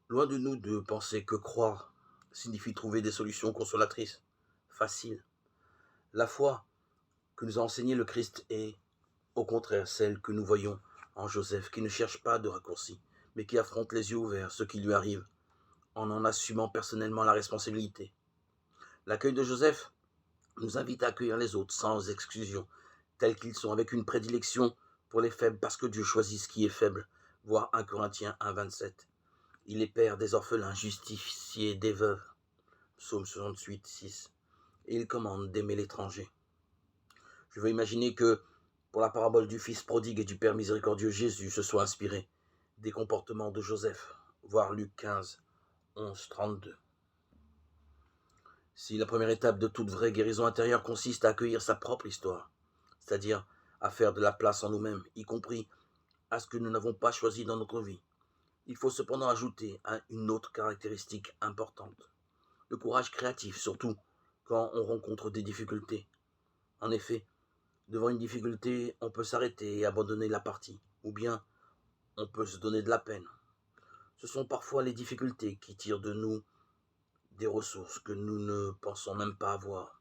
Loin de nous de penser que croire signifie trouver des solutions consolatrices, faciles. La foi que nous a enseignée le Christ est, au contraire, celle que nous voyons en Joseph, qui ne cherche pas de raccourcis, mais qui affronte les yeux ouverts ce qui lui arrive, en assumant personnellement la responsabilité. L'accueil de Joseph nous invite à accueillir les autres sans exclusion, tels qu'ils sont, avec une prédilection pour les faibles, parce que Dieu choisit ce qui est faible, voir 1 Corinthiens 1,27. Il est père des orphelins, justicier des veuves, psaume 68, 6. Et il commande d'aimer l'étranger. Je veux imaginer que, pour la parabole du fils prodigue et du père miséricordieux, Jésus se soit inspiré des comportements de Joseph, voir Luc 15, 11, 32. Si la première étape de toute vraie guérison intérieure consiste à accueillir sa propre histoire, c'est-à-dire à faire de la place en nous-mêmes, y compris à ce que nous n'avons pas choisi dans notre vie, il faut cependant ajouter une autre caractéristique importante: le courage créatif, surtout quand on rencontre des difficultés. En effet, devant une difficulté, on peut s'arrêter et abandonner la partie, ou bien on peut se donner de la peine. Ce sont parfois les difficultés qui tirent de nous des ressources que nous ne pensons même pas avoir.